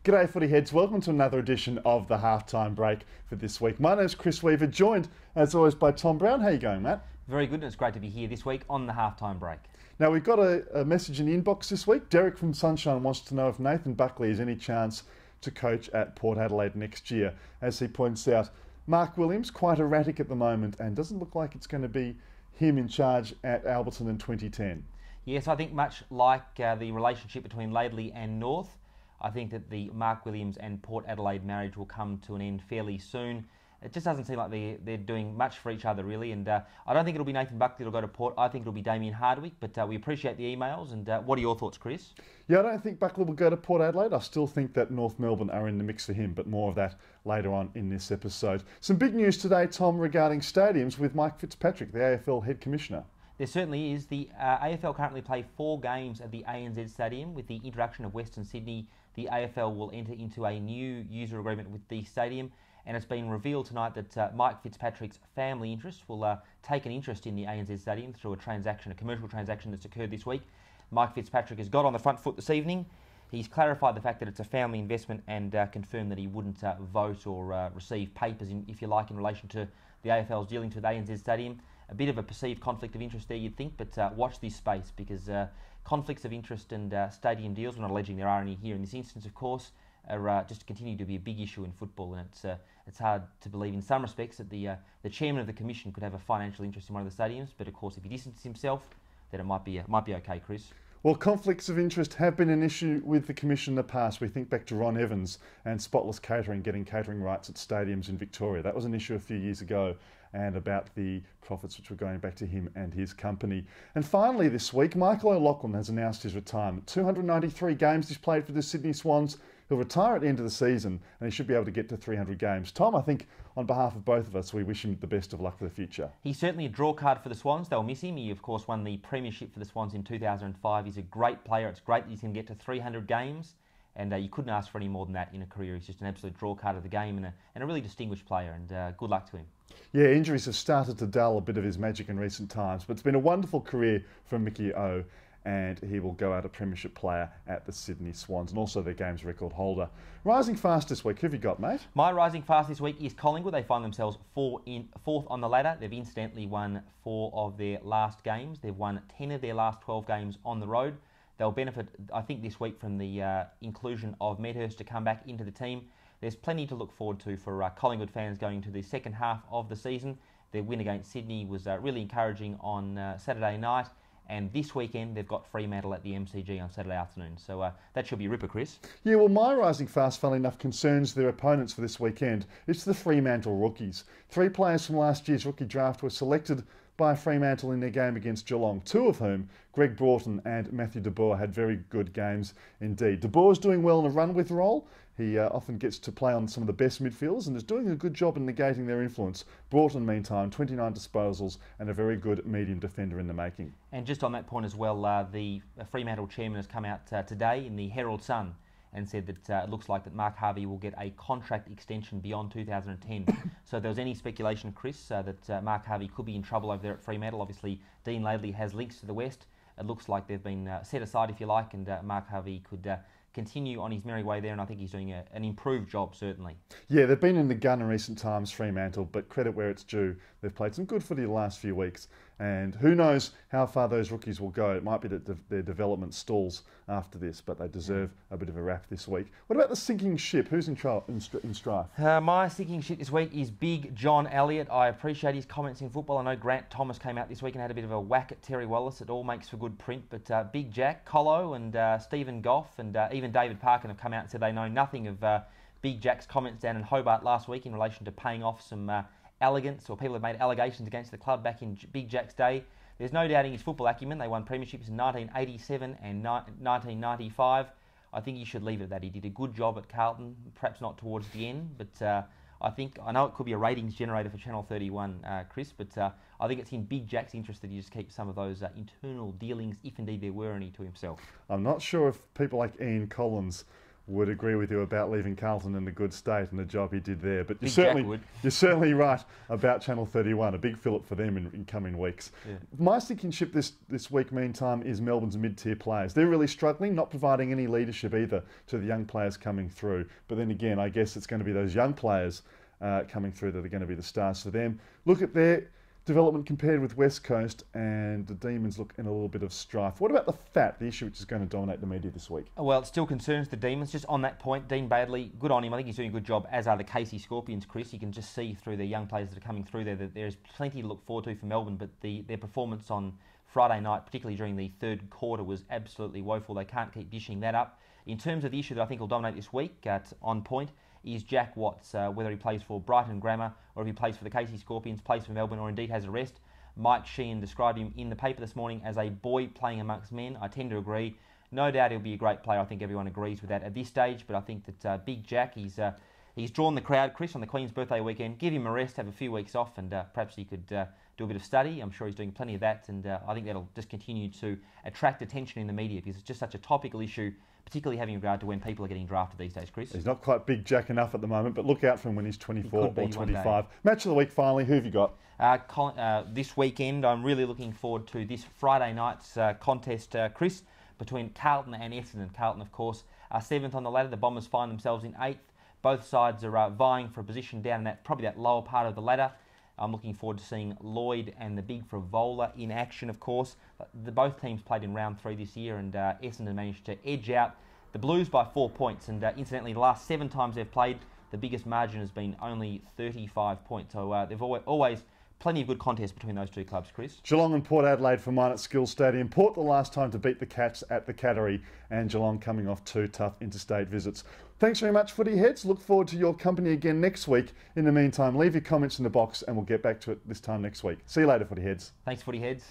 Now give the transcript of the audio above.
G'day footy heads, welcome to another edition of the Halftime Break for this week. My name's Chris Weaver, joined as always by Tom Brown. How are you going, Matt? Very good, and it's great to be here this week on the Halftime Break. Now we've got a message in the inbox this week. Derek from Sunshine wants to know if Nathan Buckley has any chance to coach at Port Adelaide next year. As he points out, Mark Williams, quite erratic at the moment and doesn't look like it's going to be him in charge at Alberton in 2010. Yes, I think much like the relationship between Laidley and North, I think that the Mark Williams and Port Adelaide marriage will come to an end fairly soon. It just doesn't seem like they're doing much for each other, really. And I don't think it'll be Nathan Buckley that'll go to Port. I think it'll be Damien Hardwick. But we appreciate the emails. And what are your thoughts, Chris? Yeah, I don't think Buckley will go to Port Adelaide. I still think that North Melbourne are in the mix for him, but more of that later on in this episode. Some big news today, Tom, regarding stadiums with Mike Fitzpatrick, the AFL head commissioner. There certainly is. The AFL currently play 4 games at the ANZ Stadium. With the introduction of Western Sydney, the AFL will enter into a new user agreement with the stadium, and it's been revealed tonight that Mike Fitzpatrick's family interests will take an interest in the ANZ Stadium through a commercial transaction that's occurred this week. Mike Fitzpatrick has got on the front foot this evening. He's clarified the fact that it's a family investment and confirmed that he wouldn't vote or receive papers, if you like, in relation to the AFL's dealings with ANZ Stadium. A bit of a perceived conflict of interest there, you'd think, but watch this space, because conflicts of interest and stadium deals, we're not alleging there are any here in this instance, of course, are just continue to be a big issue in football, and it's hard to believe in some respects that the chairman of the commission could have a financial interest in one of the stadiums, but of course if he distances himself, then it might be okay, Chris. Well, conflicts of interest have been an issue with the Commission in the past. We think back to Ron Evans and Spotless Catering getting catering rights at stadiums in Victoria. That was an issue a few years ago, and about the profits which were going back to him and his company. And finally this week, Michael O'Loughlin has announced his retirement. 293 games he's played for the Sydney Swans. He'll retire at the end of the season, and he should be able to get to 300 games. Tom, I think on behalf of both of us, we wish him the best of luck for the future. He's certainly a draw card for the Swans. They'll miss him. He, of course, won the premiership for the Swans in 2005. He's a great player. It's great that he's going to get to 300 games, and you couldn't ask for any more than that in a career. He's just an absolute draw card of the game and a really distinguished player, and good luck to him. Yeah, injuries have started to dull a bit of his magic in recent times, but it's been a wonderful career for Mickey O, and he will go out a premiership player at the Sydney Swans and also their games record holder. Rising fast this week, who have you got, mate? My rising fast this week is Collingwood. They find themselves fourth on the ladder. They've incidentally won 4 of their last games. They've won 10 of their last 12 games on the road. They'll benefit, I think, this week from the inclusion of Medhurst to come back into the team. There's plenty to look forward to for Collingwood fans going into the second half of the season. Their win against Sydney was really encouraging on Saturday night. And this weekend, they've got Fremantle at the MCG on Saturday afternoon. So that should be a ripper, Chris. Yeah, well, my rising fast, funnily enough, concerns their opponents for this weekend. It's the Fremantle Rookies. 3 players from last year's rookie draft were selected by Fremantle in their game against Geelong, 2 of whom, Greg Broughton and Matthew De Boer, had very good games indeed. De Boer's doing well in a run-with role. He often gets to play on some of the best midfielders and is doing a good job in negating their influence. Broughton, meantime, 29 disposals and a very good medium defender in the making. And just on that point as well, the Fremantle chairman has come out today in the Herald Sun and said that it looks like that Mark Harvey will get a contract extension beyond 2010. So if there was any speculation, Chris, that Mark Harvey could be in trouble over there at Fremantle. Obviously, Dean Laidley has links to the West. It looks like they've been set aside, if you like, and Mark Harvey could continue on his merry way there, and I think he's doing an improved job, certainly. Yeah, they've been in the gun in recent times, Fremantle, but credit where it's due. They've played some good footy the last few weeks, and who knows how far those rookies will go. It might be that their development stalls after this, but they deserve a bit of a rap this week. What about the sinking ship? Who's in strife? My sinking ship this week is Big John Elliott. I appreciate his comments in football. I know Grant Thomas came out this week and had a bit of a whack at Terry Wallace. It all makes for good print, but Big Jack, Colo and Stephen Goff and even David Parkin have come out and said they know nothing of Big Jack's comments down in Hobart last week in relation to paying off some elegance, or people have made allegations against the club back in Big Jack's day. There's no doubting his football acumen. They won premierships in 1987 and 1995. I think he should leave it at that. He did a good job at Carlton, perhaps not towards the end, but I know it could be a ratings generator for Channel 31, Chris, but I think it's in Big Jack's interest that he just keeps some of those internal dealings, if indeed there were any, to himself. I'm not sure if people like Ian Collins would agree with you about leaving Carlton in a good state and the job he did there. But You're certainly right about Channel 31. A big fillip for them in coming weeks. Yeah. My sinking ship this week, meantime, is Melbourne's mid-tier players. They're really struggling, not providing any leadership either to the young players coming through. But then again, I guess it's going to be those young players coming through that are going to be the stars for them. Look at their development compared with West Coast, and the Demons look in a little bit of strife. What about the fat, the issue which is going to dominate the media this week? Well, it still concerns the Demons. Just on that point, Dean Badley, good on him. I think he's doing a good job, as are the Casey Scorpions, Chris. You can just see through the young players that are coming through there that there's plenty to look forward to for Melbourne, but their performance on Friday night, particularly during the third quarter, was absolutely woeful. They can't keep dishing that up. In terms of the issue that I think will dominate this week, on point, is Jack Watts, whether he plays for Brighton Grammar or if he plays for the Casey Scorpions, plays for Melbourne, or indeed has a rest. Mike Sheehan described him in the paper this morning as a boy playing amongst men. I tend to agree. No doubt he'll be a great player. I think everyone agrees with that at this stage. But I think that Big Jack, he's drawn the crowd, Chris, on the Queen's birthday weekend. Give him a rest, have a few weeks off, and perhaps he could do a bit of study. I'm sure he's doing plenty of that, and I think that'll just continue to attract attention in the media because it's just such a topical issue, particularly having regard to when people are getting drafted these days, Chris. He's not quite Big Jack enough at the moment, but look out for him when he's 24 or 25. Match of the week, finally. Who have you got? This weekend, I'm really looking forward to this Friday night's contest, Chris, between Carlton and Essendon. Carlton, of course, are 7th on the ladder. The Bombers find themselves in 8th. Both sides are vying for a position down in probably that lower part of the ladder. I'm looking forward to seeing Lloyd and the big Frivola in action, of course. Both teams played in round 3 this year, and Essendon managed to edge out the Blues by 4 points. And incidentally, the last 7 times they've played, the biggest margin has been only 35 points. So they've always plenty of good contests between those two clubs, Chris. Geelong and Port Adelaide for mine at Skills Stadium. Port the last time to beat the Cats at the Cattery, and Geelong coming off 2 tough interstate visits. Thanks very much, Footy Heads. Look forward to your company again next week. In the meantime, leave your comments in the box and we'll get back to it this time next week. See you later, Footy Heads. Thanks, Footy Heads.